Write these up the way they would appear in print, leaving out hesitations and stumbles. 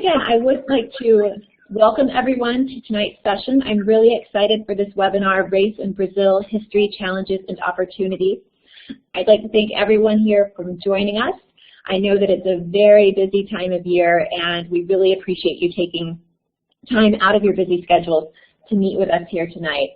again, I would like to welcome everyone to tonight's session. I'm really excited for this webinar, Race in Brazil, History, Challenges, and Opportunities. I'd like to thank everyone here for joining us. I know that it's a very busy time of year, and we really appreciate you taking time out of your busy schedules to meet with us here tonight.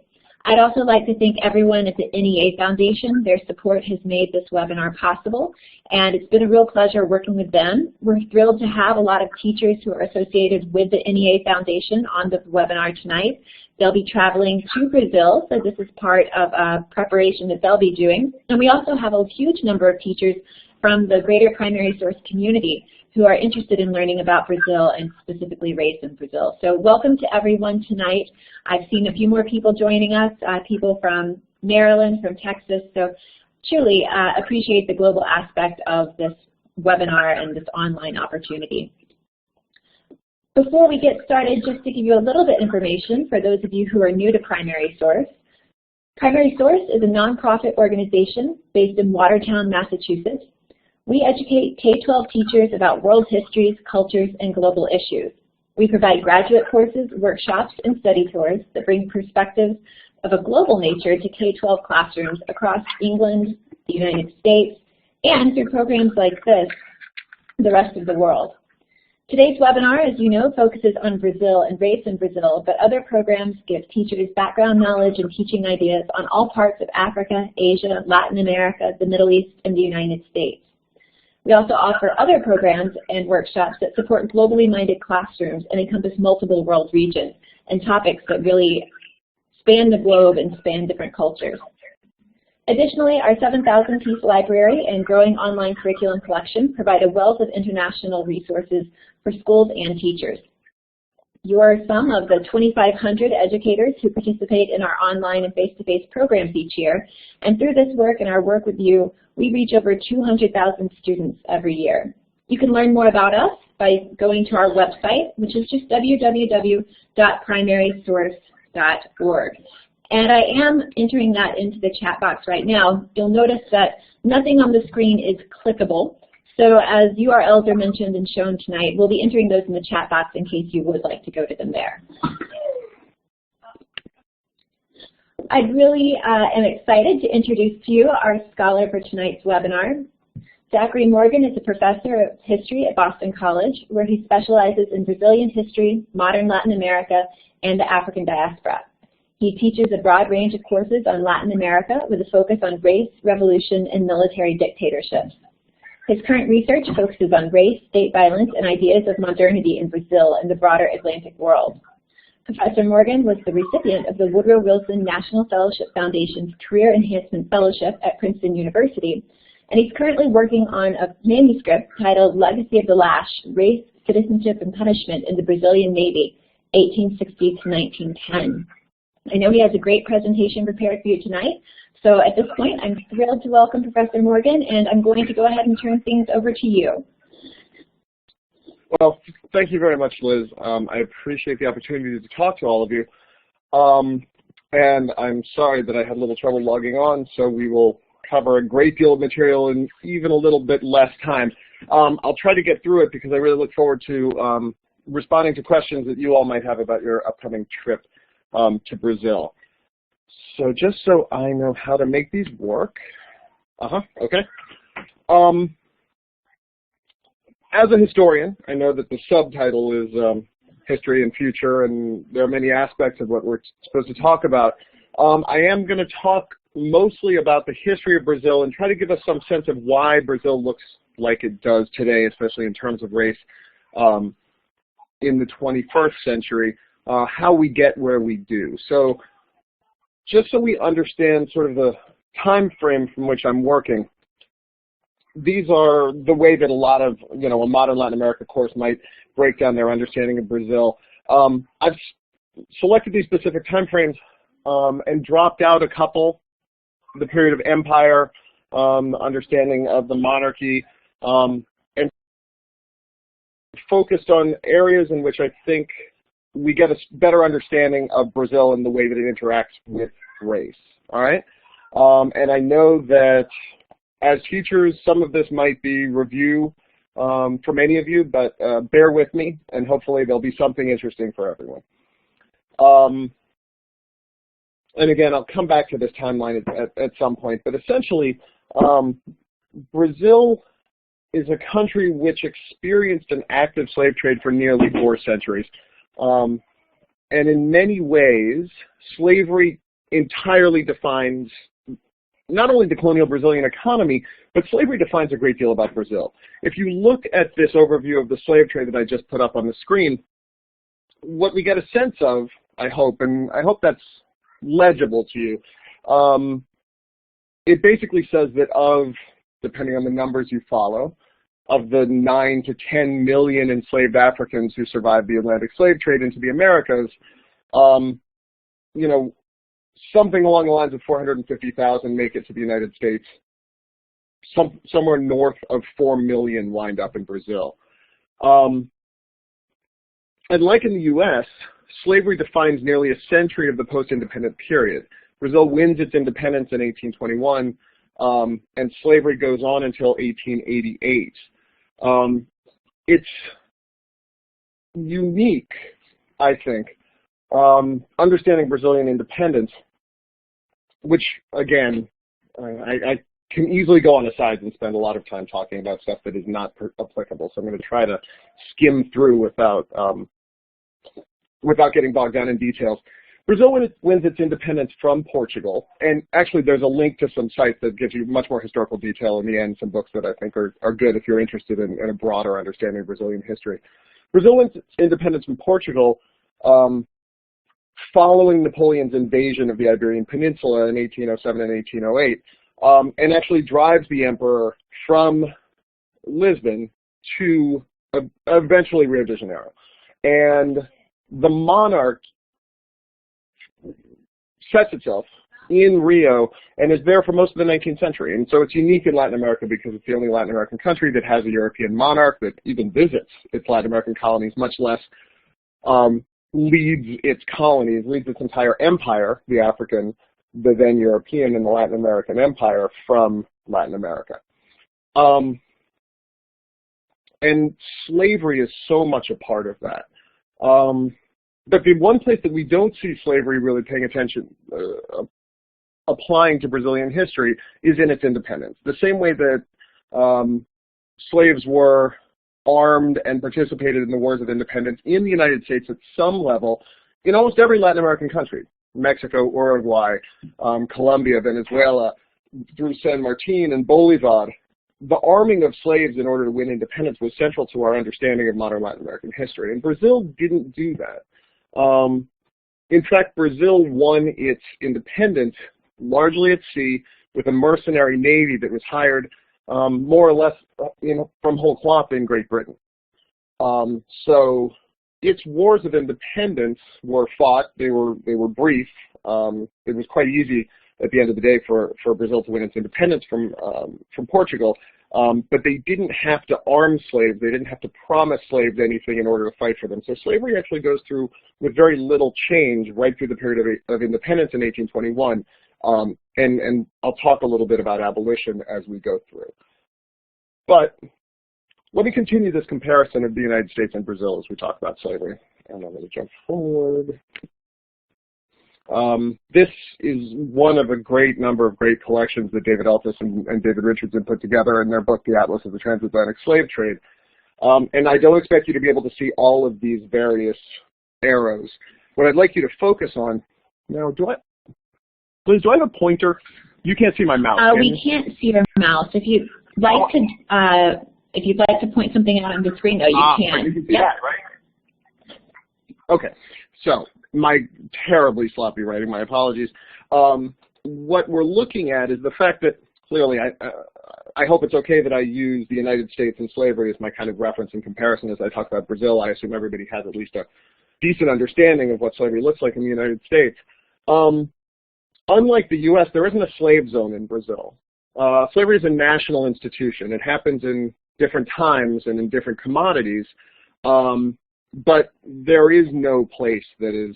I'd also like to thank everyone at the NEA Foundation. Their support has made this webinar possible, and it's been a real pleasure working with them. We're thrilled to have a lot of teachers who are associated with the NEA Foundation on the webinar tonight. They'll be traveling to Brazil, so this is part of a preparation that they'll be doing. And we also have a huge number of teachers from the greater primary source community who are interested in learning about Brazil and specifically race in Brazil. So welcome to everyone tonight. I've seen a few more people joining us, people from Maryland, from Texas, so truly appreciate the global aspect of this webinar and this online opportunity. Before we get started, just to give you a little bit of information for those of you who are new to Primary Source. Primary Source is a nonprofit organization based in Watertown, Massachusetts. We educate K-12 teachers about world histories, cultures, and global issues. We provide graduate courses, workshops, and study tours that bring perspectives of a global nature to K-12 classrooms across England, the United States, and through programs like this, the rest of the world. Today's webinar, as you know, focuses on Brazil and race in Brazil, but other programs give teachers background knowledge and teaching ideas on all parts of Africa, Asia, Latin America, the Middle East, and the United States. We also offer other programs and workshops that support globally minded classrooms and encompass multiple world regions and topics that really span the globe and span different cultures. Additionally, our 7,000-piece library and growing online curriculum collection provide a wealth of international resources for schools and teachers. You are some of the 2,500 educators who participate in our online and face-to-face programs each year, and through this work and our work with you, we reach over 200,000 students every year. You can learn more about us by going to our website, which is just www.primarysource.org. And I am entering that into the chat box right now. You'll notice that nothing on the screen is clickable. So as URLs are mentioned and shown tonight, we'll be entering those in the chat box in case you would like to go to them there. I really am excited to introduce to you our scholar for tonight's webinar. Zachary Morgan is a professor of history at Boston College, where he specializes in Brazilian history, modern Latin America, and the African diaspora. He teaches a broad range of courses on Latin America with a focus on race, revolution, and military dictatorships. His current research focuses on race, state violence, and ideas of modernity in Brazil and the broader Atlantic world. Professor Morgan was the recipient of the Woodrow Wilson National Fellowship Foundation's Career Enhancement Fellowship at Princeton University, and he's currently working on a manuscript titled Legacy of the Lash, Race, Citizenship, and Punishment in the Brazilian Navy, 1860 to 1910. I know he has a great presentation prepared for you tonight, so at this point I'm thrilled to welcome Professor Morgan, and I'm going to go ahead and turn things over to you. Well, thank you very much, Liz. I appreciate the opportunity to talk to all of you. And I'm sorry that I had a little trouble logging on, so we will cover a great deal of material in even a little bit less time. I'll try to get through it because I really look forward to responding to questions that you all might have about your upcoming trip to Brazil. So just so I know how to make these work. Okay. As a historian, I know that the subtitle is History and Future, and there are many aspects of what we're supposed to talk about. I am going to talk mostly about the history of Brazil and try to give us some sense of why Brazil looks like it does today, especially in terms of race in the 21st century, how we get where we do. So just so we understand sort of the time frame from which I'm working, these are the way that a lot of, a modern Latin America course might break down their understanding of Brazil. I've selected these specific time frames and dropped out a couple, the period of empire, understanding of the monarchy, and focused on areas in which I think we get a better understanding of Brazil and the way that it interacts with race, all right? And I know that as teachers, some of this might be review for many of you, but bear with me, and hopefully there'll be something interesting for everyone. And again, I'll come back to this timeline at some point, but essentially, Brazil is a country which experienced an active slave trade for nearly 4 centuries. And in many ways, slavery entirely defines not only the colonial Brazilian economy, but slavery defines a great deal about Brazil. If you look at this overview of the slave trade that I just put up on the screen, what we get a sense of, I hope, and I hope that's legible to you, it basically says that depending on the numbers you follow, of the 9 to 10 million enslaved Africans who survived the Atlantic slave trade into the Americas, you know, something along the lines of 450,000 make it to the United States. Somewhere north of 4 million wind up in Brazil. And like in the U.S., slavery defines nearly a century of the post-independent period. Brazil wins its independence in 1821, and slavery goes on until 1888. It's unique, I think, understanding Brazilian independence, which, again, I can easily go on the sides and spend a lot of time talking about stuff that is not applicable, so I'm going to try to skim through without getting bogged down in details. Brazil wins its independence from Portugal, and actually there's a link to some sites that gives you much more historical detail in the end, some books that I think are good if you're interested in a broader understanding of Brazilian history. Brazil wins its independence from Portugal following Napoleon's invasion of the Iberian Peninsula in 1807 and 1808, and actually drives the emperor from Lisbon to eventually Rio de Janeiro. And the monarch sets itself in Rio and is there for most of the 19th century. And so it's unique in Latin America because it's the only Latin American country that has a European monarch that even visits its Latin American colonies, much less leads its colonies, leads its entire empire, the African, the then European, and the Latin American empire from Latin America. And slavery is so much a part of that. But the one place that we don't see slavery really paying attention, applying to Brazilian history, is in its independence. The same way that slaves were armed and participated in the wars of independence in the United States at some level, in almost every Latin American country, Mexico, Uruguay, Colombia, Venezuela, through San Martin and Bolivar, the arming of slaves in order to win independence was central to our understanding of modern Latin American history. And Brazil didn't do that. In fact, Brazil won its independence largely at sea with a mercenary navy that was hired more or less from whole cloth in Great Britain. So its wars of independence were fought. They were brief. It was quite easy at the end of the day for Brazil to win its independence from Portugal. But they didn't have to arm slaves. They didn't have to promise slaves anything in order to fight for them. So slavery actually goes through with very little change right through the period of independence in 1821. And I'll talk a little bit about abolition as we go through. But let me continue this comparison of the United States and Brazil as we talk about slavery. And I'm going to jump forward. This is one of a great number of great collections that David Eltis and David Richardson put together in their book, The Atlas of the Transatlantic Slave Trade. And I don't expect you to be able to see all of these various arrows. What I'd like you to focus on, now, Liz, do I have a pointer? You can't see my mouse. We can't see your mouse. If you'd like to point something out on the screen, though, you can. Right, you can see that, right? Okay, so my terribly sloppy writing, my apologies. What we're looking at is the fact that clearly, I hope it's okay that I use the United States and slavery as my kind of reference and comparison as I talk about Brazil. I assume everybody has at least a decent understanding of what slavery looks like in the United States. Unlike the U.S., there isn't a slave zone in Brazil. Slavery is a national institution. It happens in different times and in different commodities. But there is no place that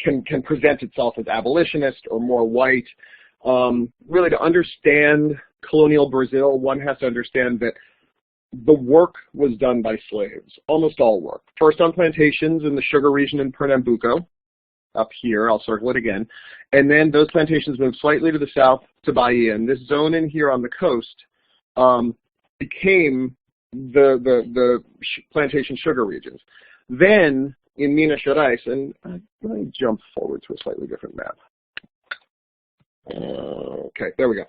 can present itself as abolitionist or more white. Really, to understand colonial Brazil, one has to understand that the work was done by slaves, almost all work. First on plantations in the sugar region in Pernambuco, up here, I'll circle it again, and then those plantations moved slightly to the south to Bahia, and this zone in here on the coast became the plantation sugar regions. Then in Minas Gerais, and let me jump forward to a slightly different map. Okay, there we go.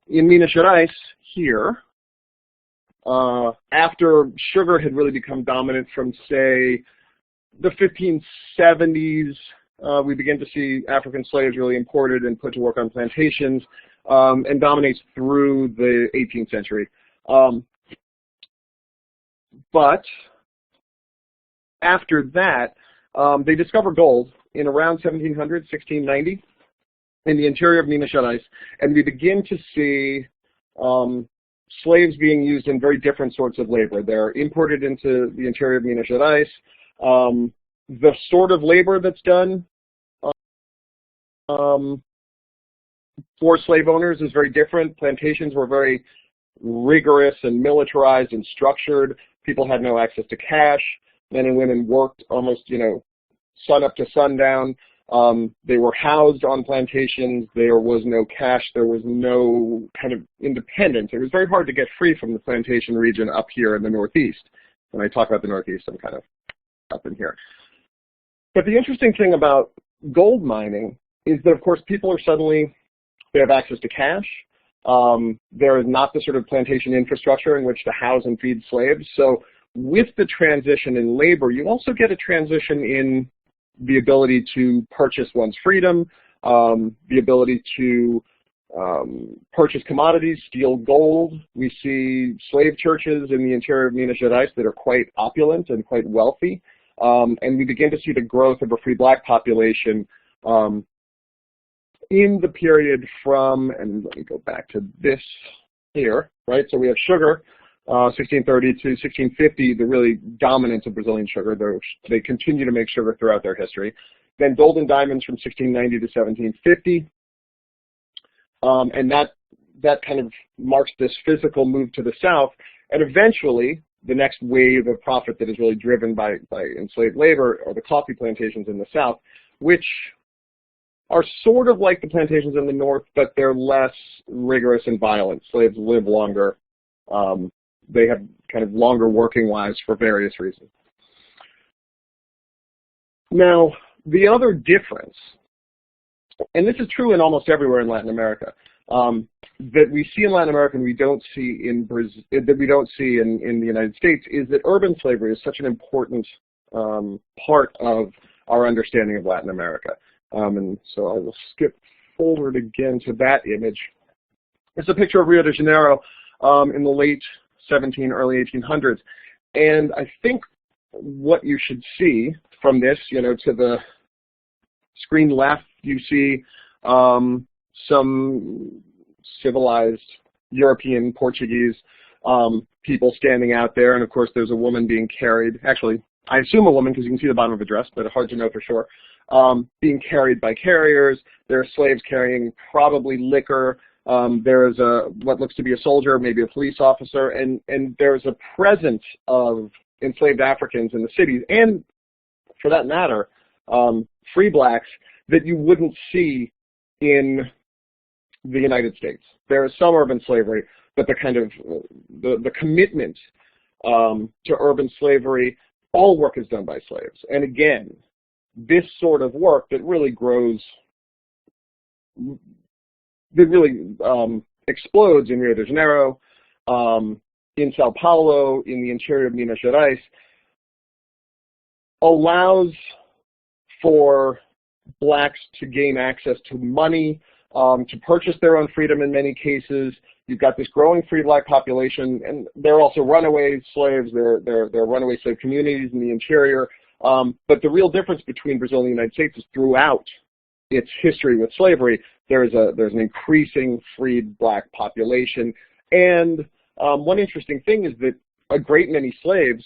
In Minas Gerais here, after sugar had really become dominant from, say, the 1570s, we begin to see African slaves really imported and put to work on plantations, and dominates through the 18th century. But after that, they discovered gold in around 1700, 1690, in the interior of Minas Gerais, and we begin to see slaves being used in very different sorts of labor. They're imported into the interior of Minas Gerais. The sort of labor that's done for slave owners is very different. Plantations were very rigorous and militarized and structured. People had no access to cash. Men and women worked almost, sun up to sundown. They were housed on plantations. There was no cash. There was no kind of independence. It was very hard to get free from the plantation region up here in the Northeast. When I talk about the Northeast, I'm kind of up in here. But the interesting thing about gold mining is that, of course, people are suddenly, they have access to cash. There is not the sort of plantation infrastructure in which to house and feed slaves. So with the transition in labor, you also get a transition in the ability to purchase one's freedom, the ability to purchase commodities, steal gold. We see slave churches in the interior of Minas Gerais that are quite opulent and quite wealthy. And we begin to see the growth of a free black population in the period from, and let me go back to this here, right? So we have sugar, 1630 to 1650, the really dominance of Brazilian sugar. They continue to make sugar throughout their history. Then gold and diamonds from 1690 to 1750. And that kind of marks this physical move to the south. And eventually, the next wave of profit that is really driven by enslaved labor are the coffee plantations in the south, which are sort of like the plantations in the north, but they're less rigorous and violent. Slaves live longer. They have kind of longer working lives for various reasons. Now, the other difference, and this is true in almost everywhere in Latin America, that we see in Latin America and we don't see in Brazil, that we don't see in the United States, is that urban slavery is such an important part of our understanding of Latin America. And so I will skip forward again to that image. It's a picture of Rio de Janeiro in the late early 1800s. And I think what you should see from this, to the screen left, you see some civilized European, Portuguese people standing out there. And of course, there's a woman being carried. Actually, I assume a woman because you can see the bottom of a dress, but hard to know for sure. Being carried by carriers. There are slaves carrying probably liquor. There's what looks to be a soldier, maybe a police officer, and there's a presence of enslaved Africans in the cities, and for that matter, free blacks that you wouldn't see in the United States. There is some urban slavery, but the kind of the commitment to urban slavery, all work is done by slaves. And again, this sort of work that really grows, that really explodes in Rio de Janeiro, in Sao Paulo, in the interior of Minas Gerais, allows for blacks to gain access to money, to purchase their own freedom in many cases. You've got this growing free black population, and there are also runaway slaves. There are runaway slave communities in the interior. But the real difference between Brazil and the United States is throughout its history with slavery, there's an increasing freed black population. And one interesting thing is that a great many slaves,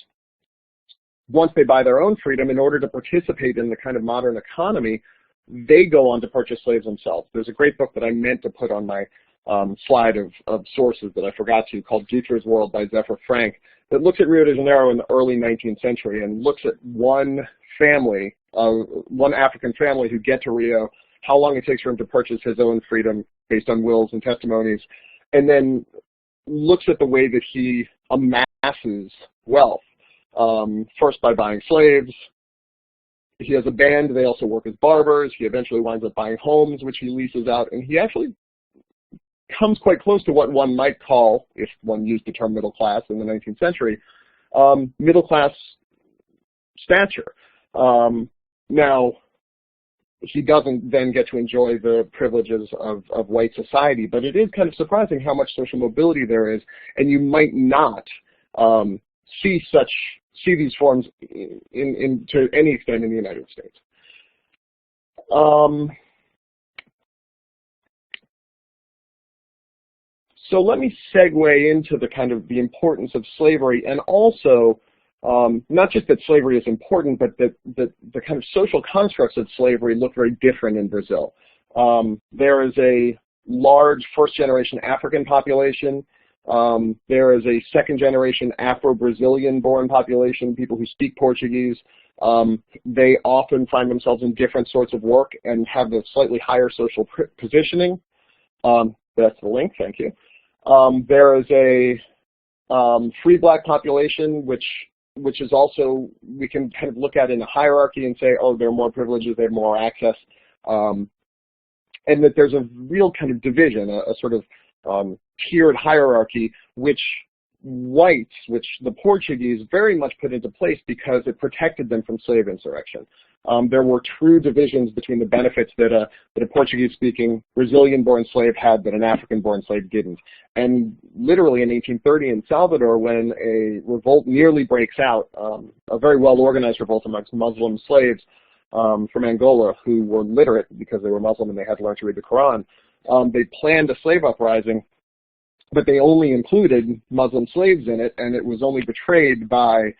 once they buy their own freedom, in order to participate in the kind of modern economy, they go on to purchase slaves themselves. There's a great book that I meant to put on my slide of sources that I forgot to, called Dieter's World by Zephyr Frank, that looks at Rio de Janeiro in the early 19th century and looks at one family, one African family who get to Rio, how long it takes for him to purchase his own freedom based on wills and testimonies, and then looks at the way that he amasses wealth, first by buying slaves. He has a band. They also work as barbers. He eventually winds up buying homes, which he leases out, and he actually comes quite close to what one might call, if one used the term middle class in the 19th century, middle class stature. Now, he doesn't then get to enjoy the privileges of white society, but it is kind of surprising how much social mobility there is, and you might not see these forms to any extent in the United States. So let me segue into the kind of the importance of slavery, and also not just that slavery is important, but that the kind of social constructs of slavery look very different in Brazil. There is a large first-generation African population. There is a second-generation Afro-Brazilian-born population, people who speak Portuguese. They often find themselves in different sorts of work and have a slightly higher social positioning. That's the link, thank you. There is a free black population, which is also, we can kind of look at in a hierarchy and say, oh, there are more privileges, they have more access, and that there's a real kind of division, a sort of tiered hierarchy, which the Portuguese very much put into place because it protected them from slave insurrection. There were true divisions between the benefits that a Portuguese-speaking Brazilian-born slave had that an African-born slave didn't. And literally in 1830 in Salvador, when a revolt nearly breaks out, a very well-organized revolt amongst Muslim slaves from Angola who were literate because they were Muslim and they had to learn to read the Quran, they planned a slave uprising, but they only included Muslim slaves in it, and it was only betrayed by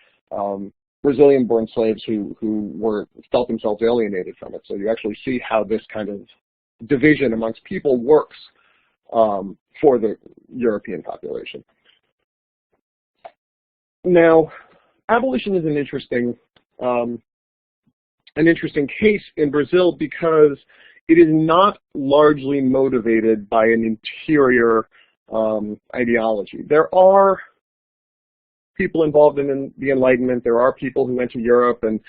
Brazilian-born slaves who felt themselves alienated from it. So you actually see how this kind of division amongst people works for the European population. Now, abolition is an interesting case in Brazil because it is not largely motivated by an interior ideology. There are people involved in the Enlightenment. There are people who went to Europe and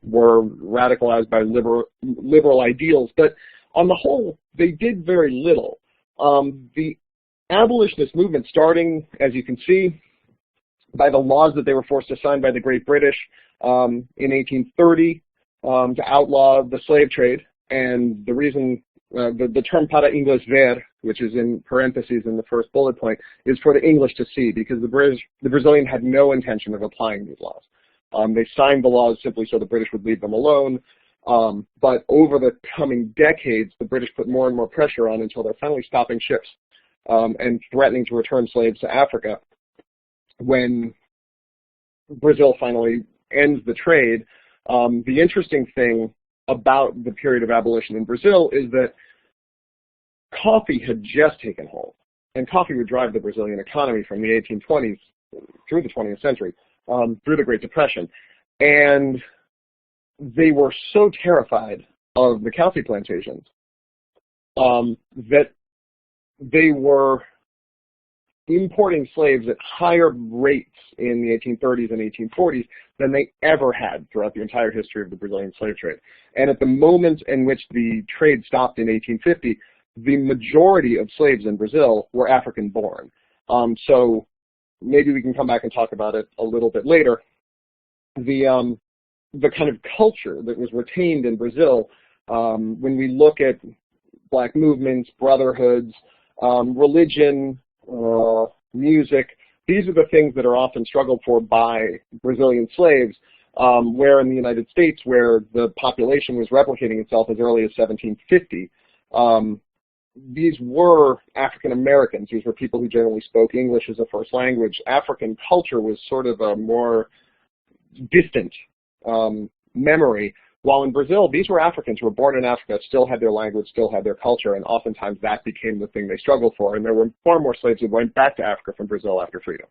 were radicalized by liberal ideals, but on the whole, they did very little. The abolitionist movement, starting, as you can see, by the laws that they were forced to sign by the Great British in 1830 to outlaw the slave trade, and the reason the term para inglês ver, which is in parentheses in the first bullet point, is for the English to see, because the Brazilian had no intention of applying these laws. They signed the laws simply so the British would leave them alone, but over the coming decades, the British put more and more pressure on until they're finally stopping ships and threatening to return slaves to Africa. When Brazil finally ends the trade, the interesting thing about the period of abolition in Brazil is that coffee had just taken hold, and coffee would drive the Brazilian economy from the 1820s through the 20th century, through the Great Depression. And they were so terrified of the coffee plantations that they were importing slaves at higher rates in the 1830s and 1840s than they ever had throughout the entire history of the Brazilian slave trade. And at the moment in which the trade stopped in 1850, the majority of slaves in Brazil were African-born. So maybe we can come back and talk about it a little bit later. The kind of culture that was retained in Brazil, when we look at black movements, brotherhoods, religion, music, these are the things that are often struggled for by Brazilian slaves, where in the United States, where the population was replicating itself as early as 1750, these were African Americans. These were people who generally spoke English as a first language. African culture was sort of a more distant memory, While in Brazil, these were Africans who were born in Africa, still had their language, still had their culture, and oftentimes that became the thing they struggled for. And there were far more slaves who went back to Africa from Brazil after freedom.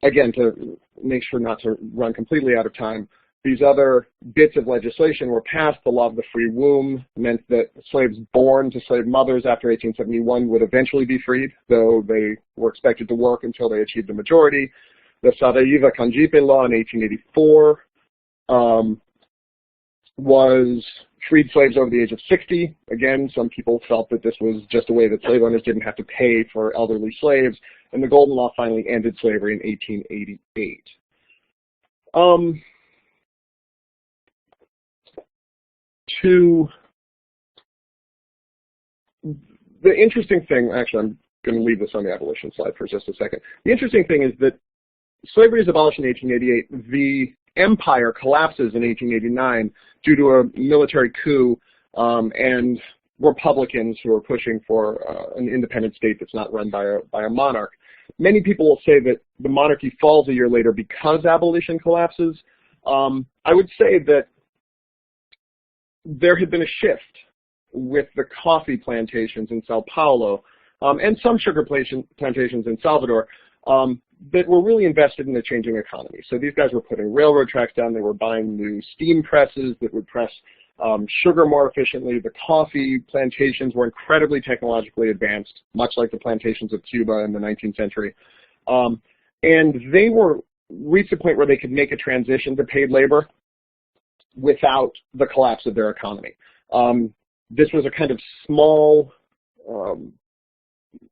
Again, to make sure not to run completely out of time, these other bits of legislation were passed. The law of the free womb meant that slaves born to slave mothers after 1871 would eventually be freed, though they were expected to work until they achieved the majority. The Saraiva Canjipe law in 1884 was freed slaves over the age of 60. Again, some people felt that this was just a way that slave owners didn't have to pay for elderly slaves, and the Golden Law finally ended slavery in 1888. The interesting thing, actually, I'm going to leave this on the abolition slide for just a second. The interesting thing is that slavery is abolished in 1888. The empire collapses in 1889 due to a military coup and Republicans who are pushing for an independent state that's not run by a monarch. Many people will say that the monarchy falls a year later because abolition collapses. I would say that there had been a shift with the coffee plantations in Sao Paulo and some sugar plantations in Salvador that were really invested in a changing economy. So these guys were putting railroad tracks down. They were buying new steam presses that would press sugar more efficiently. The coffee plantations were incredibly technologically advanced, much like the plantations of Cuba in the 19th century. And they were reached a point where they could make a transition to paid labor without the collapse of their economy. This was a kind of small,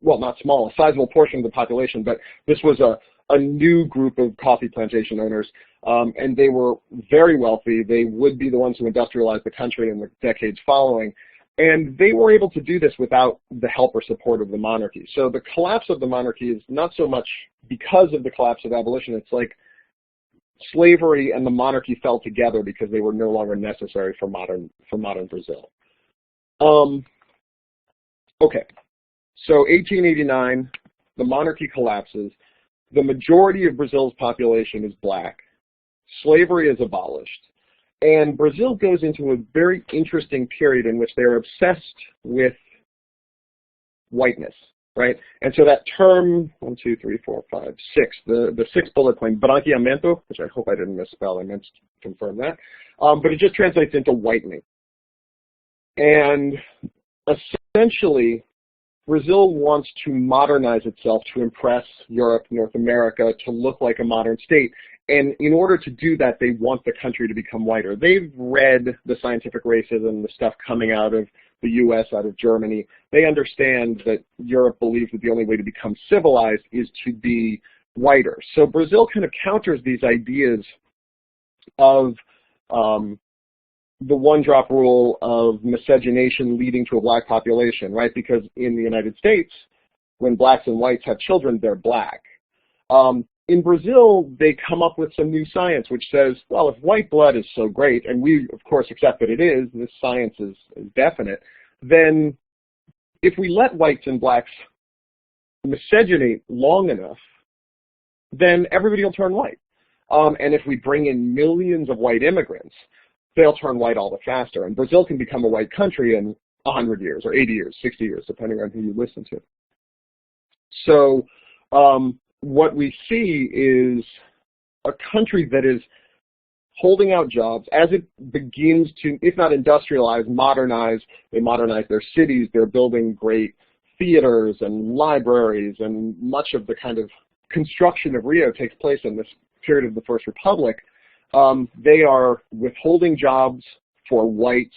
well, not small, a sizable portion of the population, but this was a new group of coffee plantation owners, and they were very wealthy. They would be the ones who industrialized the country in the decades following, and they were able to do this without the help or support of the monarchy. So the collapse of the monarchy is not so much because of the collapse of abolition. It's like slavery and the monarchy fell together because they were no longer necessary for modern Brazil. Okay, so 1889, the monarchy collapses. The majority of Brazil's population is black. Slavery is abolished. And Brazil goes into a very interesting period in which they're obsessed with whiteness, right? And so that term, 1, 2, 3, 4, 5, 6, the sixth bullet point, branqueamento, which I hope I didn't misspell, I meant to confirm that, but it just translates into whitening. And essentially, Brazil wants to modernize itself to impress Europe, North America, to look like a modern state. And in order to do that, they want the country to become whiter. They've read the scientific racism, the stuff coming out of the US, out of Germany. They understand that Europe believes that the only way to become civilized is to be whiter. So Brazil kind of counters these ideas of the one-drop rule of miscegenation leading to a black population, right? Because in the United States, when blacks and whites have children, they're black. In Brazil, they come up with some new science which says, well, if white blood is so great, and we, of course, accept that it is, this science is definite, then if we let whites and blacks miscegenate long enough, then everybody will turn white. And if we bring in millions of white immigrants, they'll turn white all the faster. And Brazil can become a white country in 100 years or 80 years, 60 years, depending on who you listen to. So what we see is a country that is holding out jobs as it begins to, if not industrialize, modernize. They modernize their cities. They're building great theaters and libraries, and much of the kind of construction of Rio takes place in this period of the First Republic. They are withholding jobs for white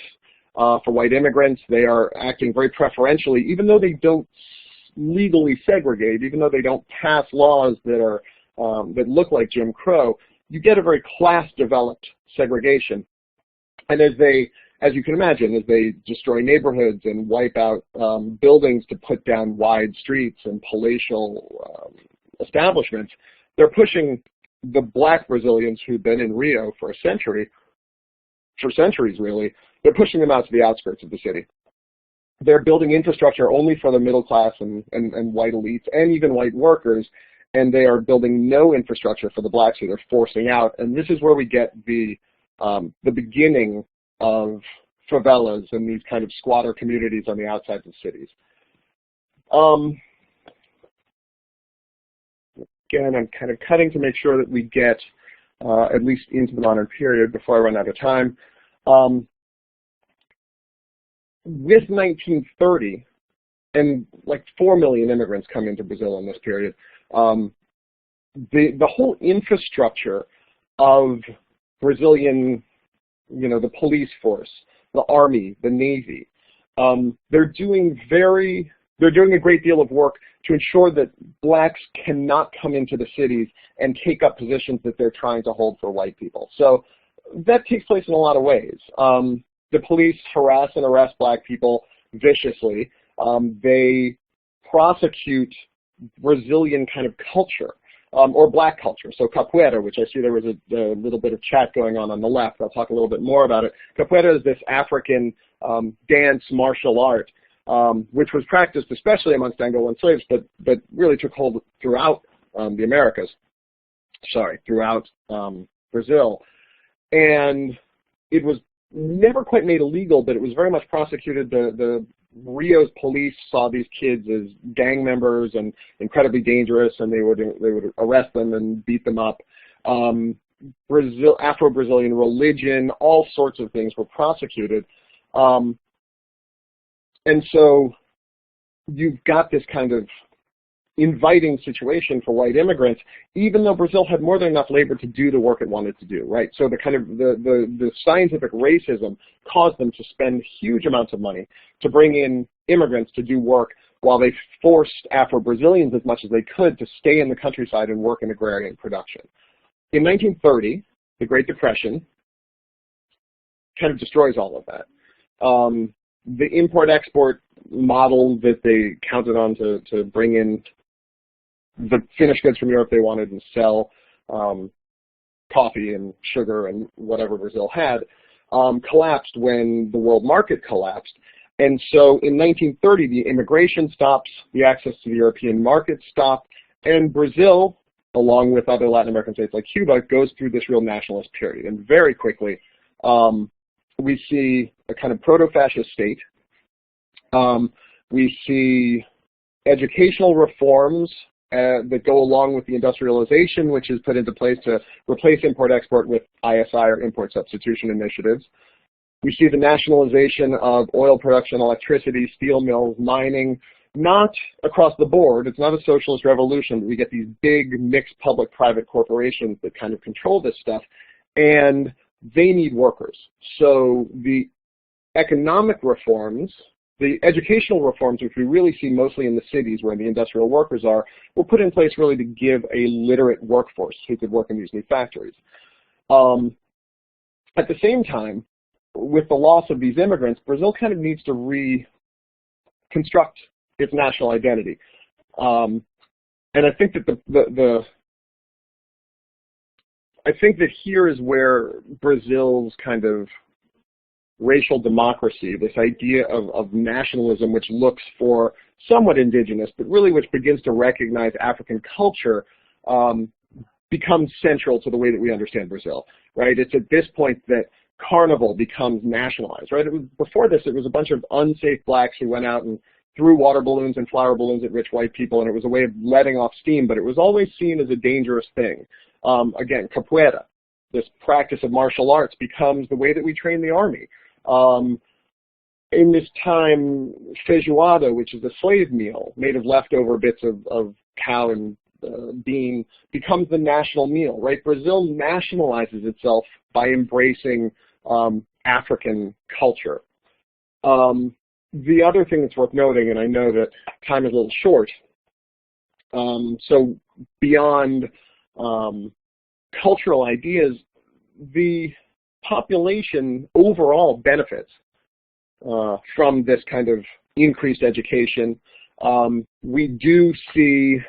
immigrants. They are acting very preferentially, even though they don't legally segregate, even though they don't pass laws that are that look like Jim Crow. You get a very class-developed segregation, and as you can imagine, as they destroy neighborhoods and wipe out buildings to put down wide streets and palatial establishments, they're pushing the black Brazilians who've been in Rio for centuries really, they're pushing them out to the outskirts of the city. They're building infrastructure only for the middle class and white elites and even white workers, and they are building no infrastructure for the blacks who they're forcing out. And this is where we get the the beginning of favelas and these kind of squatter communities on the outsides of cities. Again, I'm kind of cutting to make sure that we get at least into the modern period before I run out of time. With 1930, and like 4 million immigrants come into Brazil in this period, the whole infrastructure of Brazilian, the police force, the army, the navy, they're doing a great deal of work to ensure that blacks cannot come into the cities and take up positions that they're trying to hold for white people. So that takes place in a lot of ways. The police harass and arrest black people viciously. They prosecute Brazilian kind of culture, or black culture. So capoeira, which I see there was a little bit of chat going on the left. I'll talk a little bit more about it. Capoeira is this African dance martial art, which was practiced especially amongst Angolan slaves, but really took hold throughout the Americas. Throughout Brazil. And it was never quite made illegal, but it was very much prosecuted. The Rio's police saw these kids as gang members and incredibly dangerous, and they would arrest them and beat them up. Afro-Brazilian religion, all sorts of things were prosecuted. And so you've got this kind of inviting situation for white immigrants, even though Brazil had more than enough labor to do the work it wanted to do, right? So the kind of the scientific racism caused them to spend huge amounts of money to bring in immigrants to do work, while they forced Afro-Brazilians as much as they could to stay in the countryside and work in agrarian production. In 1930, the Great Depression kind of destroys all of that. The import-export model that they counted on to bring in the finished goods from Europe they wanted and sell coffee and sugar and whatever Brazil had, collapsed when the world market collapsed. And so in 1930, the immigration stops, the access to the European market stopped, and Brazil, along with other Latin American states like Cuba, goes through this real nationalist period. And very quickly, we see a kind of proto-fascist state. We see educational reforms that go along with the industrialization, which is put into place to replace import-export with ISI, or import substitution initiatives. We see the nationalization of oil production, electricity, steel mills, mining, not across the board. It's not a socialist revolution, but we get these big mixed public-private corporations that kind of control this stuff, and they need workers. So the economic reforms, the educational reforms, which we really see mostly in the cities where the industrial workers are, were put in place really to give a literate workforce who could work in these new factories. At the same time, with the loss of these immigrants, Brazil kind of needs to reconstruct its national identity. And I think that I think that here is where Brazil's kind of racial democracy, this idea of nationalism, which looks for somewhat indigenous, but really which begins to recognize African culture, becomes central to the way that we understand Brazil, right? It's at this point that carnival becomes nationalized, right? Before this, it was a bunch of unsafe blacks who went out and threw water balloons and flower balloons at rich white people, and it was a way of letting off steam, but it was always seen as a dangerous thing. Again, capoeira, this practice of martial arts, becomes the way that we train the army. In this time, feijoada, which is a slave meal made of leftover bits of cow and bean, becomes the national meal, right? Brazil nationalizes itself by embracing African culture. The other thing that's worth noting, and I know that time is a little short, so beyond cultural ideas, the population overall benefits from this kind of increased education. We do see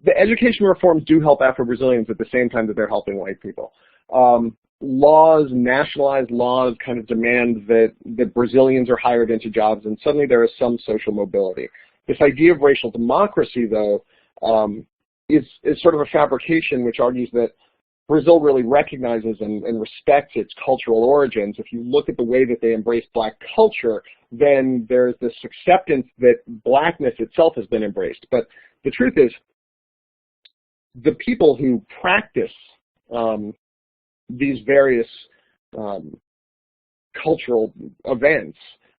the education reforms do help Afro-Brazilians at the same time that they're helping white people. Nationalized laws kind of demand that Brazilians are hired into jobs, and suddenly there is some social mobility. This idea of racial democracy, though, is sort of a fabrication which argues that Brazil really recognizes and respects its cultural origins. If you look at the way that they embrace Black culture, then there's this acceptance that Blackness itself has been embraced. But the truth is, the people who practice these various cultural events,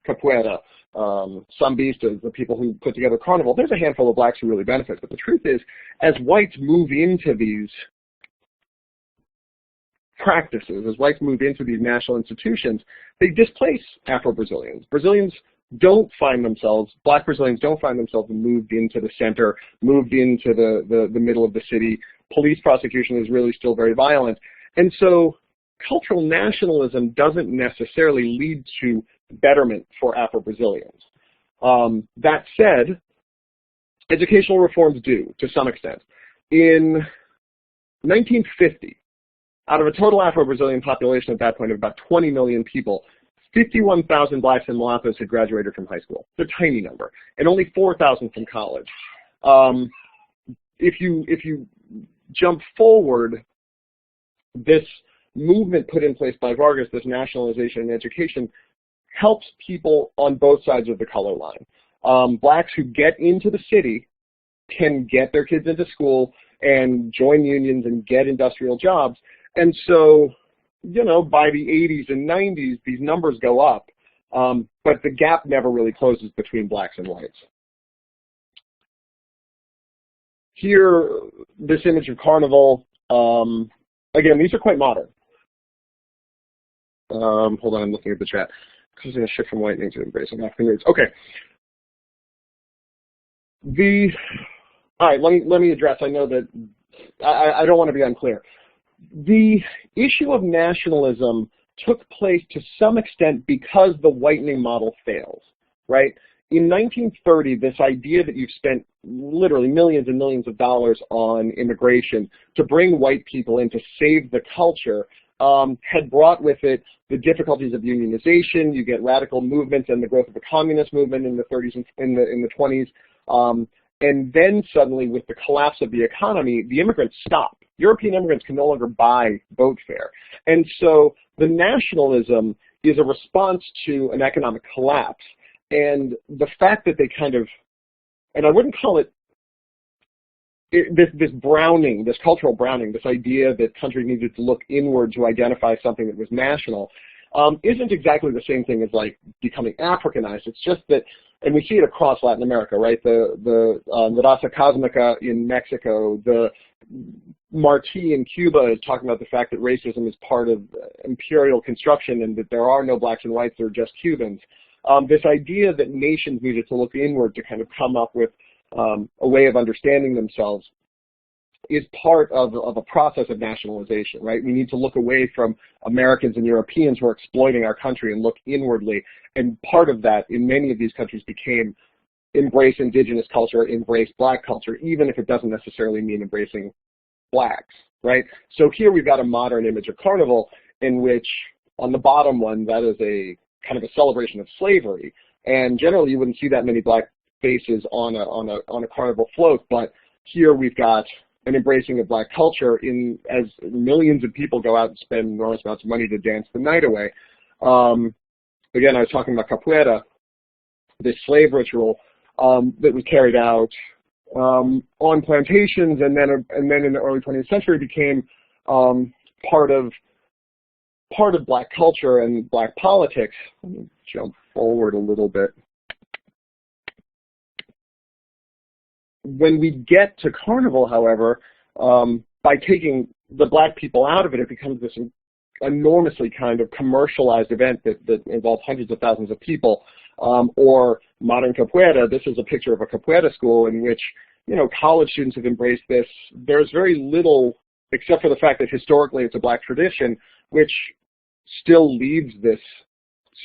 capoeira, sambistas, the people who put together carnival, there's a handful of Blacks who really benefit. But the truth is, as whites move into these practices, as whites move into these national institutions, they displace Afro-Brazilians. Brazilians don't find themselves, Black Brazilians don't find themselves moved into the center, moved into the middle of the city. Police prosecution is really still very violent. And so cultural nationalism doesn't necessarily lead to betterment for Afro-Brazilians. That said, educational reforms do, to some extent. In 1950, out of a total Afro-Brazilian population at that point of about 20 million people, 51,000 Blacks and mulattoes had graduated from high school. It's a tiny number, and only 4,000 from college. If you jump forward, this movement put in place by Vargas, this nationalization in education, helps people on both sides of the color line. Blacks who get into the city can get their kids into school and join unions and get industrial jobs. And so, you know, by the 80s and 90s, these numbers go up, but the gap never really closes between Blacks and whites. Here, this image of carnival, again, these are quite modern. Hold on, I'm looking at the chat. I'm going to shift from whitening to embracing African roots. Okay. All right, let me address, I know that I don't want to be unclear. The issue of nationalism took place to some extent because the whitening model fails, right? In 1930, this idea that you've spent literally millions and millions of dollars on immigration to bring white people in to save the culture had brought with it the difficulties of unionization. You get radical movements and the growth of the communist movement in the 30s and in the 20s. And then suddenly, with the collapse of the economy, the immigrants stop. European immigrants can no longer buy boat fare. And so the nationalism is a response to an economic collapse. And the fact that they kind of, and I wouldn't call it, this browning, this cultural browning, this idea that countries needed to look inward to identify something that was national, isn't exactly the same thing as like becoming Africanized. It's just that, and we see it across Latin America, right? The Raza Cosmica in Mexico, the Martí in Cuba is talking about the fact that racism is part of imperial construction and that there are no Blacks and whites, there are just Cubans. This idea that nations needed to look inward to kind of come up with a way of understanding themselves is part of a process of nationalization, right? We need to look away from Americans and Europeans who are exploiting our country and look inwardly. And part of that in many of these countries became embrace indigenous culture, embrace Black culture, even if it doesn't necessarily mean embracing Blacks, right? So here we've got a modern image of carnival in which on the bottom one, that is a kind of a celebration of slavery. And generally you wouldn't see that many Black faces on a carnival float, but here we've got an embracing of Black culture as millions of people go out and spend enormous amounts of money to dance the night away. Again, I was talking about capoeira, this slave ritual that was carried out on plantations, and then in the early 20th century became part of Black culture and Black politics. Let me jump forward a little bit. When we get to carnival, however, by taking the Black people out of it, it becomes this enormously kind of commercialized event that involves hundreds of thousands of people. Or modern capoeira, this is a picture of a capoeira school in which, you know, college students have embraced this. There's very little, except for the fact that historically it's a Black tradition, which still leaves this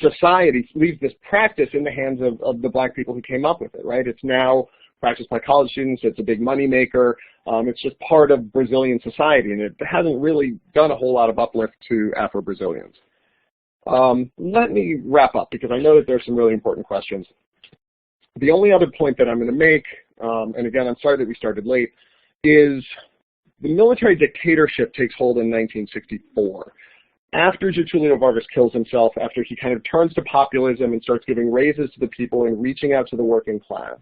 society, leaves this practice in the hands of the Black people who came up with it, right? It's now practiced by college students. It's a big money maker. It's just part of Brazilian society, and it hasn't really done a whole lot of uplift to Afro-Brazilians. Let me wrap up because I know that there's some really important questions. The only other point that I'm going to make, and again, I'm sorry that we started late, is the military dictatorship takes hold in 1964. After Getulio Vargas kills himself, after he kind of turns to populism and starts giving raises to the people and reaching out to the working class,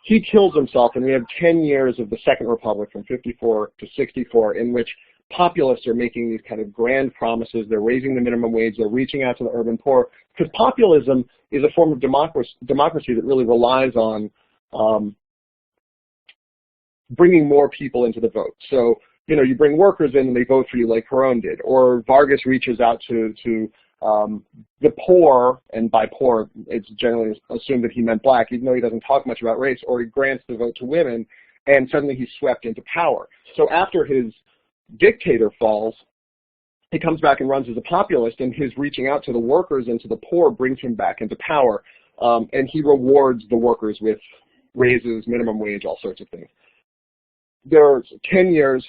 he kills himself, and we have 10 years of the Second Republic from 54 to 64 in which populists are making these kind of grand promises. They're raising the minimum wage. They're reaching out to the urban poor, because populism is a form of democracy that really relies on bringing more people into the vote. So, you know, you bring workers in and they vote for you like Perón did, or Vargas reaches out to the poor, and by poor, it's generally assumed that he meant black, even though he doesn't talk much about race, or he grants the vote to women, and suddenly he's swept into power. So after his dictator falls, he comes back and runs as a populist, and his reaching out to the workers and to the poor brings him back into power, and he rewards the workers with raises, minimum wage, all sorts of things. There's 10 years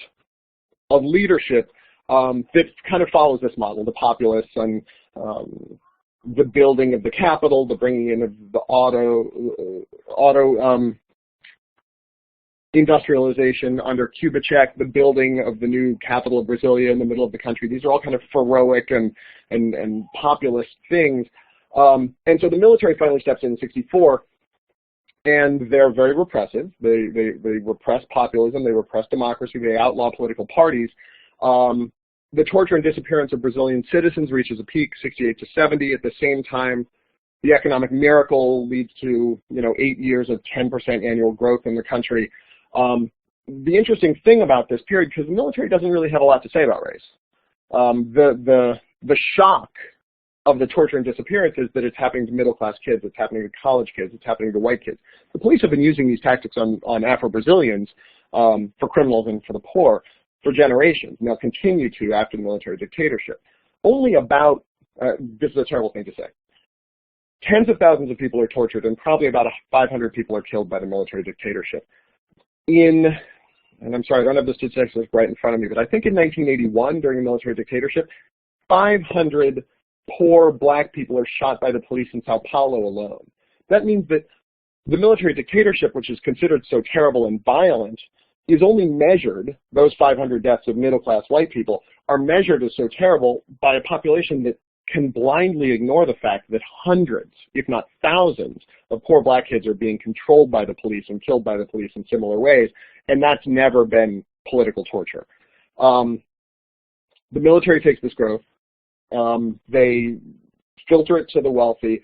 of leadership that kind of follows this model, the populists and the building of the capital, the bringing in of the auto industrialization under Kubitschek, the building of the new capital of Brasilia in the middle of the country. These are all kind of heroic and populist things. And so the military finally steps in 64, and they're very repressive. They repress populism, they repress democracy, they outlaw political parties. The torture and disappearance of Brazilian citizens reaches a peak, 68 to 70. At the same time, the economic miracle leads to, 8 years of 10% annual growth in the country. The interesting thing about this period, because the military doesn't really have a lot to say about race, the shock of the torture and disappearance is that it's happening to middle-class kids, it's happening to college kids, it's happening to white kids. The police have been using these tactics on Afro-Brazilians for criminals and for the poor for generations, and they'll continue to after the military dictatorship. Only about, this is a terrible thing to say, tens of thousands of people are tortured, and probably about 500 people are killed by the military dictatorship. And I'm sorry, I don't have the statistics right in front of me, but I think in 1981, during the military dictatorship, 500 poor black people are shot by the police in Sao Paulo alone. That means that the military dictatorship, which is considered so terrible and violent, is only measured, those 500 deaths of middle-class white people are measured as so terrible by a population that can blindly ignore the fact that hundreds, if not thousands, of poor black kids are being controlled by the police and killed by the police in similar ways, and that's never been political torture. The military takes this growth, they filter it to the wealthy.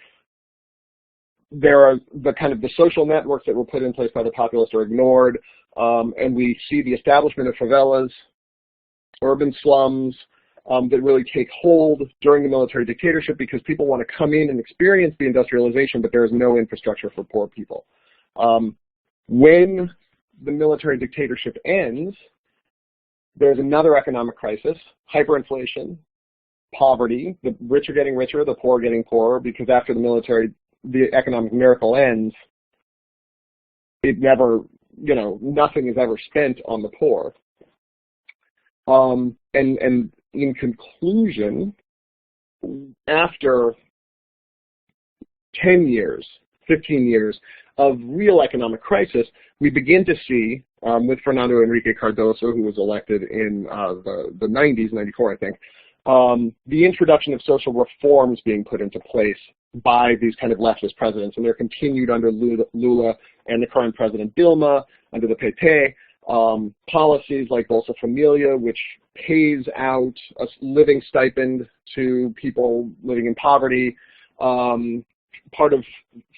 There are the social networks that were put in place by the populists are ignored, and we see the establishment of favelas, urban slums, that really take hold during the military dictatorship because people want to come in and experience the industrialization, but there is no infrastructure for poor people. When the military dictatorship ends, there's another economic crisis, hyperinflation, poverty. The rich are getting richer, the poor are getting poorer, because after the economic miracle ends, it never, nothing is ever spent on the poor. And in conclusion, after 10 years, 15 years of real economic crisis, we begin to see, with Fernando Henrique Cardoso, who was elected in the 90s, 94, I think, the introduction of social reforms being put into place by these kind of leftist presidents, and they're continued under Lula and the current president Dilma, under the PP. Policies like Bolsa Familia, which pays out a living stipend to people living in poverty, part of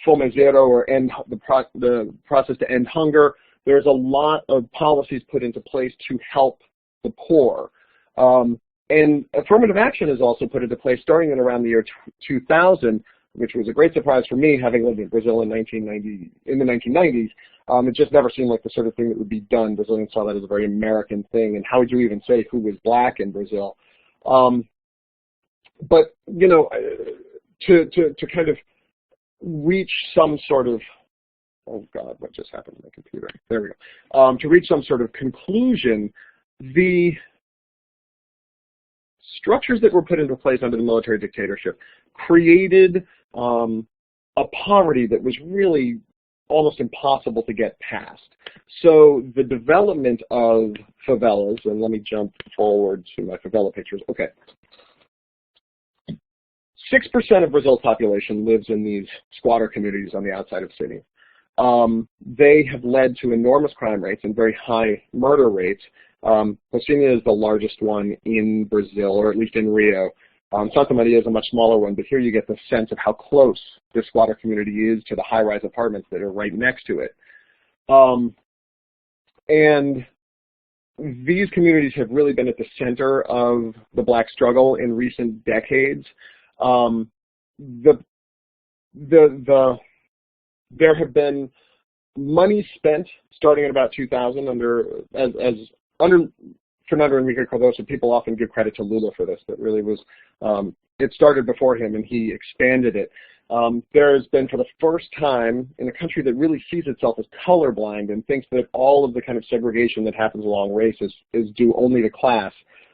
Fome Zero, or the process to end hunger. There's a lot of policies put into place to help the poor. And affirmative action is also put into place starting in around the year 2000, which was a great surprise for me, having lived in Brazil in the 1990s. It just never seemed like the sort of thing that would be done. Brazilians saw that as a very American thing, and how would you even say who was black in Brazil? But, to kind of reach some sort of, oh God, what just happened to my computer? There we go. To reach some sort of conclusion, the structures that were put into place under the military dictatorship created a poverty that was really almost impossible to get past. So the development of favelas, and let me jump forward to my favela pictures. Okay. 6% of Brazil's population lives in these squatter communities on the outside of cities. They have led to enormous crime rates and very high murder rates. Rocinha is the largest one in Brazil, or at least in Rio. Santa Maria is a much smaller one, but here you get the sense of how close this squatter community is to the high-rise apartments that are right next to it. And these communities have really been at the center of the black struggle in recent decades. There have been money spent starting at about 2000 under Fernando Henrique Cardoso. People often give credit to Lula for this, but really was it started before him and he expanded it. There's been, for the first time in a country that really sees itself as colorblind and thinks that all of the kind of segregation that happens along race is due only to class,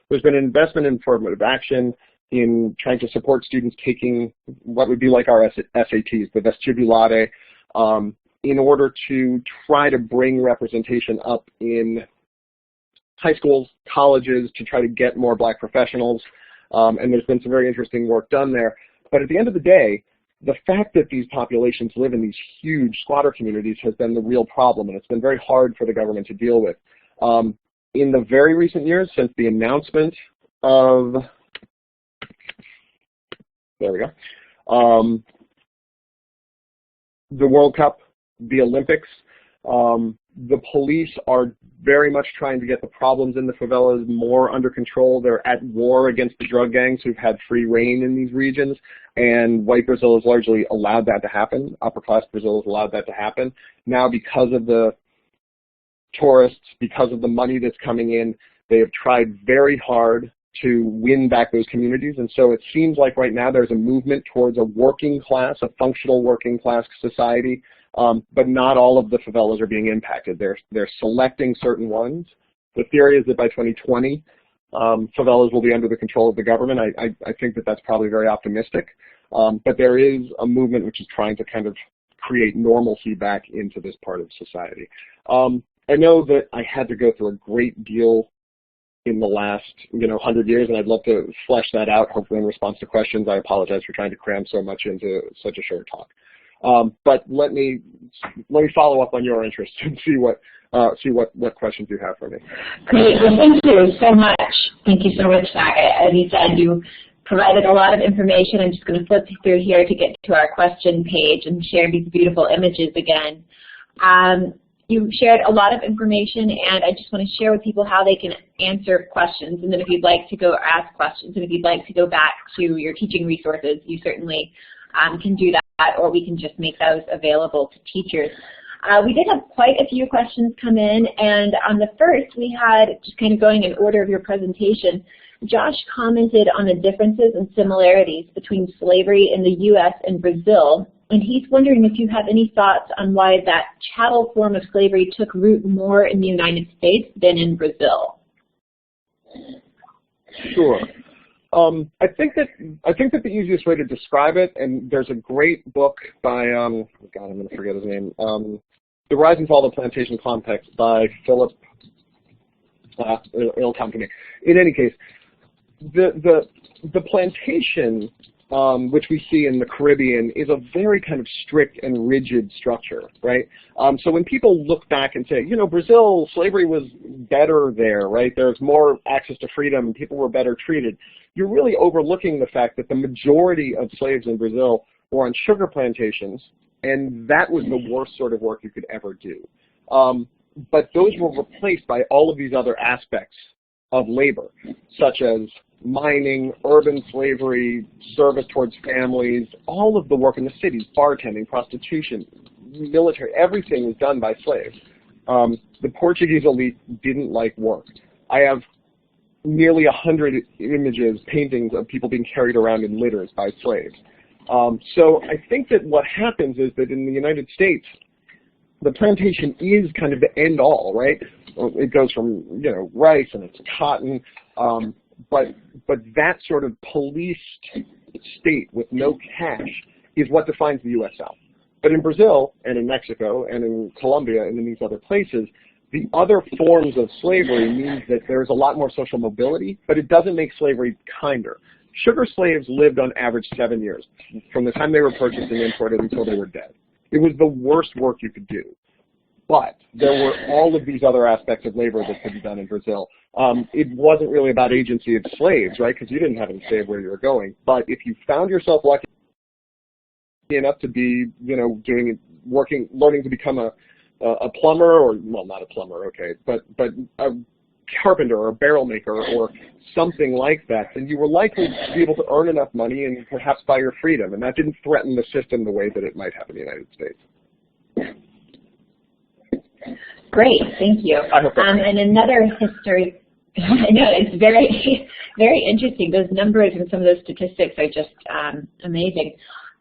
there's been an investment in affirmative action, in trying to support students taking what would be like our SATs, the vestibular, in order to try to bring representation up in high schools, colleges, to try to get more black professionals. And there's been some very interesting work done there. But at the end of the day, the fact that these populations live in these huge squatter communities has been the real problem, and it's been very hard for the government to deal with. In the very recent years, since the announcement of, there we go, the World Cup, the Olympics, the police are very much trying to get the problems in the favelas more under control. They're at war against the drug gangs who've had free reign in these regions, and white Brazil has largely allowed that to happen. Upper class Brazil has allowed that to happen. Now, because of the tourists, because of the money that's coming in, they have tried very hard to win back those communities, and so it seems like right now there's a movement towards a working class, a functional working class society. But not all of the favelas are being impacted. They're selecting certain ones. The theory is that by 2020, favelas will be under the control of the government. I think that that's probably very optimistic. But there is a movement which is trying to kind of create normalcy back into this part of society. I know that I had to go through a great deal in the last 100 years, and I'd love to flesh that out, hopefully in response to questions. I apologize for trying to cram so much into such a short talk. But let me follow up on your interest and see what questions you have for me. Great. Well, thank you so much. Thank you so much, Zach. As you said, you provided a lot of information. I'm just going to flip through here to get to our question page and share these beautiful images again. You shared a lot of information, and I just want to share with people how they can answer questions. And then if you'd like to go ask questions, and if you'd like to go back to your teaching resources, you certainly can do that, or we can just make those available to teachers. We did have quite a few questions come in, and on the first, we had, just kind of going in order of your presentation, Josh commented on the differences and similarities between slavery in the U.S. and Brazil, and he's wondering if you have any thoughts on why that chattel form of slavery took root more in the United States than in Brazil. Sure. I think that the easiest way to describe it, and there's a great book by God, I'm going to forget his name, The Rise and Fall of the Plantation Complex by Philip. It'll come to me. In any case, the plantation, which we see in the Caribbean, is a very kind of strict and rigid structure, right? So when people look back and say, Brazil, slavery was better there, right? There's more access to freedom, people were better treated. You're really overlooking the fact that the majority of slaves in Brazil were on sugar plantations, and that was the worst sort of work you could ever do. But those were replaced by all of these other aspects of labor, such as mining, urban slavery, service towards families, all of the work in the cities, bartending, prostitution, military, everything was done by slaves. The Portuguese elite didn't like work. I have nearly 100 images, paintings of people being carried around in litters by slaves. So I think that what happens is that in the United States, the plantation is kind of the end all, right? It goes from, rice and it's cotton, but that sort of policed state with no cash is what defines the U.S. South. But in Brazil and in Mexico and in Colombia and in these other places, the other forms of slavery means that there's a lot more social mobility, but it doesn't make slavery kinder. Sugar slaves lived on average 7 years, from the time they were purchased and imported until they were dead. It was the worst work you could do. But there were all of these other aspects of labor that could be done in Brazil. It wasn't really about agency of slaves, right, because you didn't have any say of where you were going. But if you found yourself lucky enough to be, learning to become a plumber, or, well, not a plumber, okay, but a carpenter or a barrel maker or something like that, then you were likely to be able to earn enough money and perhaps buy your freedom. And that didn't threaten the system the way that it might have in the United States. Great, thank you. And another history, I know, it's very, very interesting. Those numbers and some of those statistics are just amazing.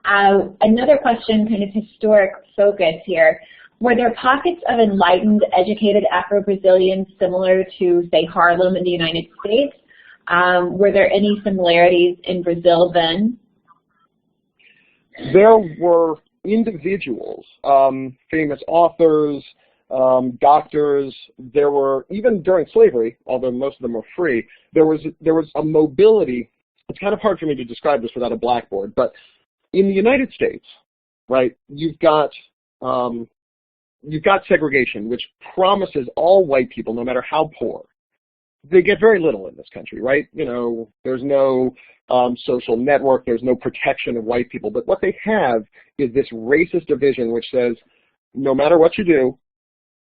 Another question, kind of historic focus here. Were there pockets of enlightened, educated Afro-Brazilians similar to, say, Harlem in the United States? Were there any similarities in Brazil then? There were individuals, famous authors, doctors. There were, even during slavery, although most of them were free, there was a mobility. It's kind of hard for me to describe this without a blackboard, but in the United States, right, you've got segregation, which promises all white people, no matter how poor, they get very little in this country, right? There's no social network, there's no protection of white people, but what they have is this racist division which says, no matter what you do,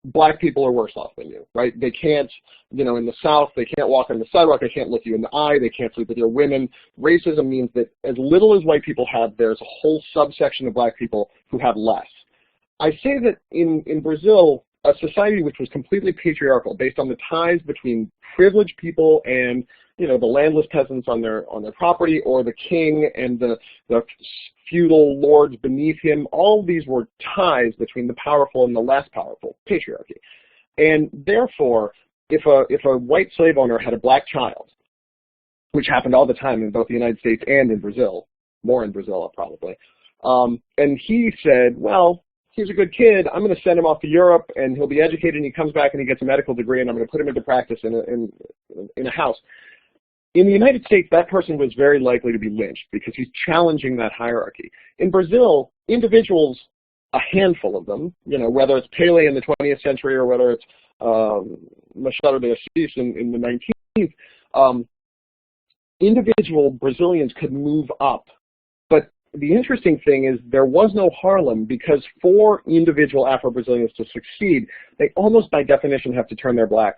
black people are worse off than you, right? They can't, in the South, they can't walk on the sidewalk, they can't look you in the eye, they can't sleep with your women. Racism means that as little as white people have, there's a whole subsection of black people who have less. I say that in Brazil, a society which was completely patriarchal, based on the ties between privileged people and, the landless peasants on their property, or the king and the feudal lords beneath him, all these were ties between the powerful and the less powerful, patriarchy. And therefore, if a white slave owner had a black child, which happened all the time in both the United States and in Brazil, more in Brazil probably, and he said, well, he's a good kid, I'm going to send him off to Europe, and he'll be educated, and he comes back and he gets a medical degree, and I'm going to put him into practice in a house. In the United States, that person was very likely to be lynched because he's challenging that hierarchy. In Brazil, individuals, a handful of them, whether it's Pele in the 20th century or whether it's Machado de Assis in the 19th, individual Brazilians could move up. But the interesting thing is there was no Harlem, because for individual Afro-Brazilians to succeed, they almost by definition have to turn their back.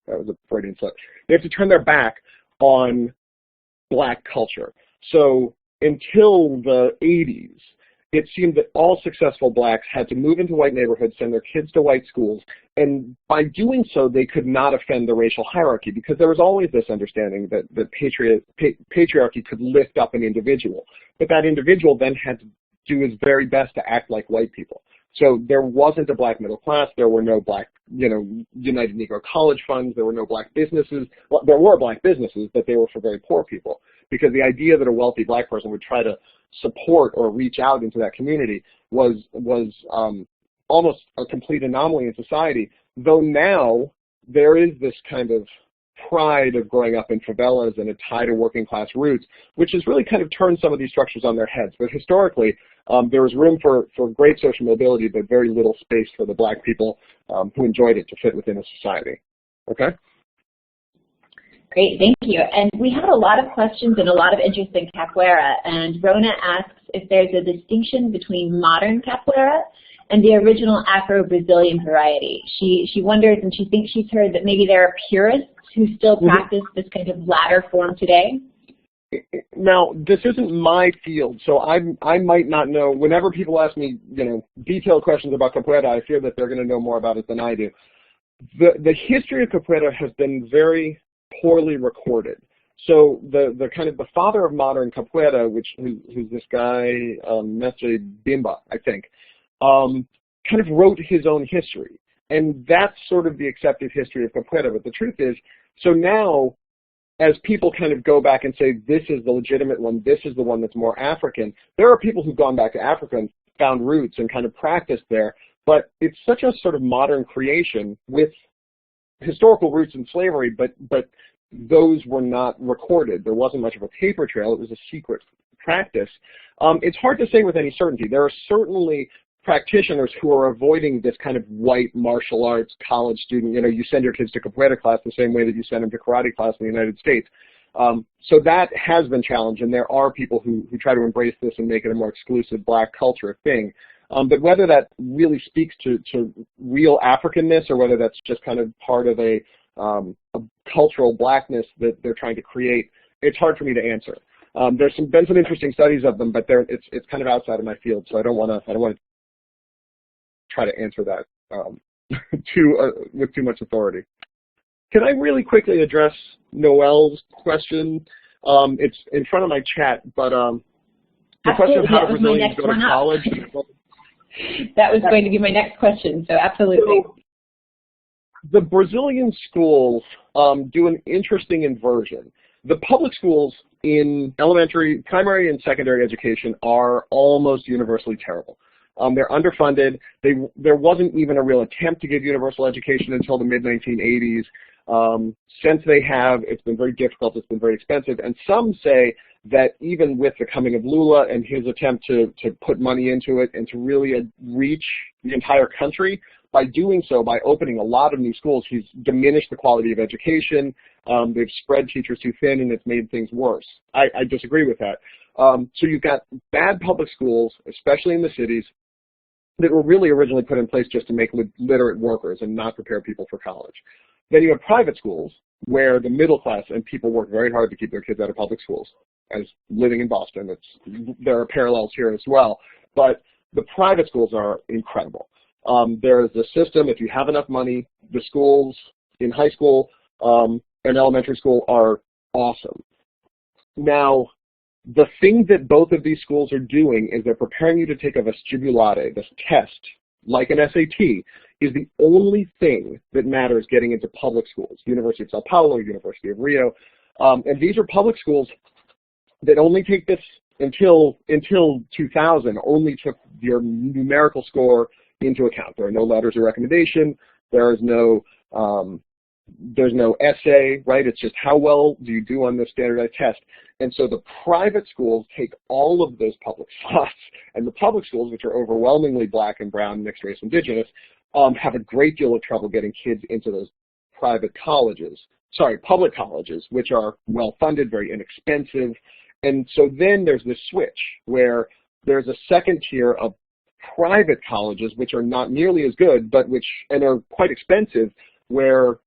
That was a Freudian slip. They have to turn their back on black culture. So until the 80s, it seemed that all successful blacks had to move into white neighborhoods, send their kids to white schools, and by doing so, they could not offend the racial hierarchy, because there was always this understanding that patriarchy could lift up an individual. But that individual then had to do his very best to act like white people. So there wasn't a black middle class, there were no black, United Negro College funds, there were no black businesses. Well, there were black businesses, but they were for very poor people, because the idea that a wealthy black person would try to support or reach out into that community was almost a complete anomaly in society, though now there is this kind of pride of growing up in favelas and a tie to working class roots, which has really kind of turned some of these structures on their heads. But historically, there was room for great social mobility, but very little space for the black people who enjoyed it to fit within a society. Okay? Great, thank you. And we have a lot of questions and a lot of interest in capoeira. And Rona asks if there's a distinction between modern capoeira and the original Afro-Brazilian variety. She wonders, and she thinks she's heard that maybe there are purists who still practice this kind of latter form today. Now, this isn't my field, so I might not know. Whenever people ask me, detailed questions about capoeira, I fear that they're going to know more about it than I do. The history of capoeira has been very poorly recorded. So the kind of the father of modern capoeira, who's this guy, Mestre Bimba, I think, kind of wrote his own history. And that's sort of the accepted history of capoeira. But the truth is, so now, as people kind of go back and say, this is the legitimate one, this is the one that's more African, there are people who've gone back to Africa and found roots and kind of practiced there. But it's such a sort of modern creation with historical roots in slavery, but those were not recorded. There wasn't much of a paper trail. It was a secret practice. It's hard to say with any certainty. There are certainly practitioners who are avoiding this kind of white martial arts college student. You know, you send your kids to capoeira class the same way that you send them to karate class in the United States. So that has been challenged, and there are people who try to embrace this and make it a more exclusive black culture thing. But whether that really speaks to real Africanness or whether that's just kind of part of a cultural blackness that they're trying to create, it's hard for me to answer. There's been some interesting studies of them, but it's kind of outside of my field, so I don't want to try to answer that with too much authority. Can I really quickly address Noel's question? It's in front of my chat, but the question of how do Brazilians go to college? That was going to be my next question, so absolutely. So, the Brazilian schools do an interesting inversion. The public schools in elementary, primary, and secondary education are almost universally terrible. They're underfunded. There wasn't even a real attempt to give universal education until the mid-1980s. Since they have, it's been very difficult, it's been very expensive, and some say that even with the coming of Lula and his attempt to put money into it and to really reach the entire country, by doing so, by opening a lot of new schools, he's diminished the quality of education, they've spread teachers too thin, and it's made things worse. I disagree with that. So you've got bad public schools, especially in the cities, that were really originally put in place just to make literate workers and not prepare people for college. Then you have private schools where the middle class and people work very hard to keep their kids out of public schools. As living in Boston, there are parallels here as well. But the private schools are incredible. There is a system, if you have enough money, the schools in high school and elementary school are awesome. Now, the thing that both of these schools are doing is they're preparing you to take a vestibular, this test, like an SAT, is the only thing that matters getting into public schools. University of Sao Paulo, University of Rio. And these are public schools that only take this until 2000, only took your numerical score into account. There are no letters of recommendation. There's no essay, right? It's just how well do you do on this standardized test. And so the private schools take all of those public slots, and the public schools, which are overwhelmingly black and brown, mixed race, indigenous, have a great deal of trouble getting kids into those public colleges, which are well-funded, very inexpensive. And so then there's this switch where there's a second tier of private colleges, which are not nearly as good, but and are quite expensive, where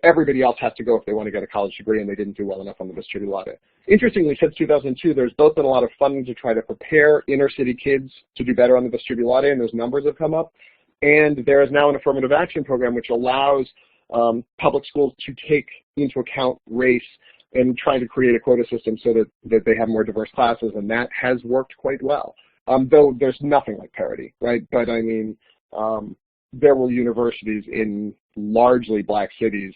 everybody else has to go if they want to get a college degree and they didn't do well enough on the vestibular. Interestingly, since 2002, there's both been a lot of funding to try to prepare inner city kids to do better on the vestibular, and those numbers have come up. And there is now an affirmative action program which allows public schools to take into account race and trying to create a quota system so that they have more diverse classes, and that has worked quite well. Though there's nothing like parity, right? But I mean, there were universities in largely black cities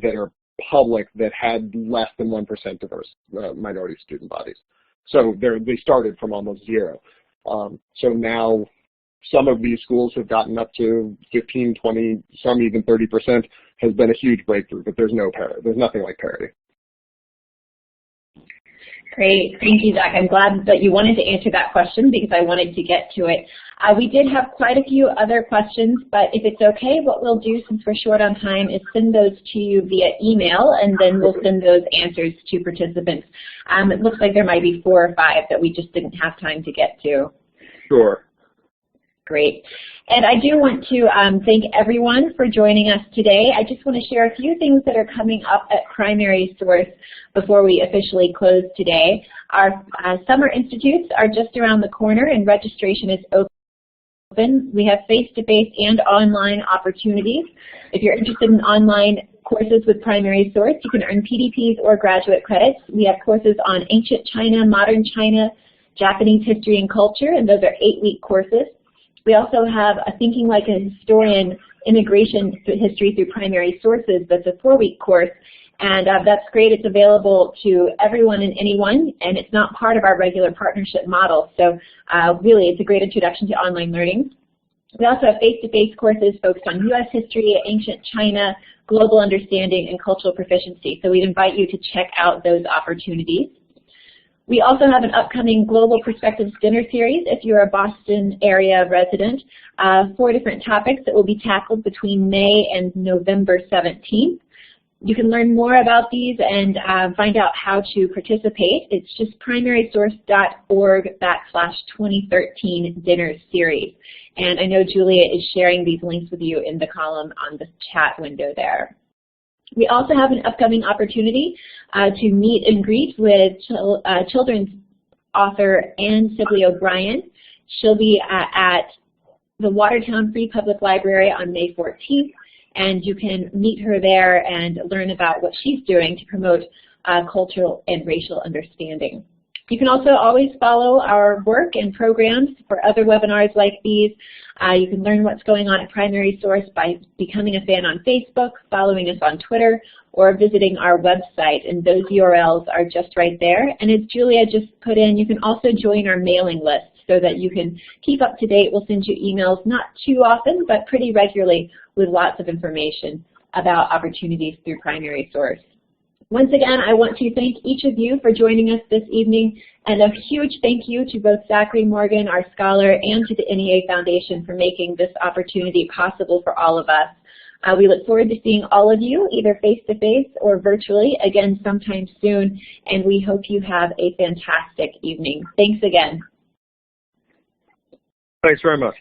that are public that had less than 1% diverse minority student bodies. So they started from almost zero. So now some of these schools have gotten up to 15, 20, some even 30% has been a huge breakthrough, but there's nothing like parity. Great. Thank you, Zach. I'm glad that you wanted to answer that question because I wanted to get to it. We did have quite a few other questions, but if it's okay, what we'll do since we're short on time is send those to you via email, and then we'll send those answers to participants. It looks like there might be 4 or 5 that we just didn't have time to get to. Sure. Great. And I do want to thank everyone for joining us today. I just want to share a few things that are coming up at Primary Source before we officially close today. Our summer institutes are just around the corner and registration is open. We have face-to-face and online opportunities. If you're interested in online courses with Primary Source, you can earn PDPs or graduate credits. We have courses on ancient China, modern China, Japanese history and culture, and those are 8-week courses. We also have a Thinking Like a Historian Immigration History Through Primary Sources. That's a 4-week course, and that's great. It's available to everyone and anyone, and it's not part of our regular partnership model. So really, it's a great introduction to online learning. We also have face-to-face courses focused on U.S. history, ancient China, global understanding, and cultural proficiency. So we'd invite you to check out those opportunities. We also have an upcoming Global Perspectives Dinner Series if you're a Boston area resident. 4 different topics that will be tackled between May and November 17th. You can learn more about these and find out how to participate. It's just primarysource.org/2013 dinner series. And I know Julia is sharing these links with you in the column on the chat window there. We also have an upcoming opportunity to meet and greet with children's author Anne Sibley O'Brien. She'll be at the Watertown Free Public Library on May 14th, and you can meet her there and learn about what she's doing to promote cultural and racial understanding. You can also always follow our work and programs for other webinars like these. You can learn what's going on at Primary Source by becoming a fan on Facebook, following us on Twitter, or visiting our website, and those URLs are just right there. And as Julia just put in, you can also join our mailing list so that you can keep up to date. We'll send you emails not too often, but pretty regularly with lots of information about opportunities through Primary Source. Once again, I want to thank each of you for joining us this evening, and a huge thank you to both Zachary Morgan, our scholar, and to the NEA Foundation for making this opportunity possible for all of us. We look forward to seeing all of you, either face-to-face or virtually, again sometime soon, and we hope you have a fantastic evening. Thanks again. Thanks very much.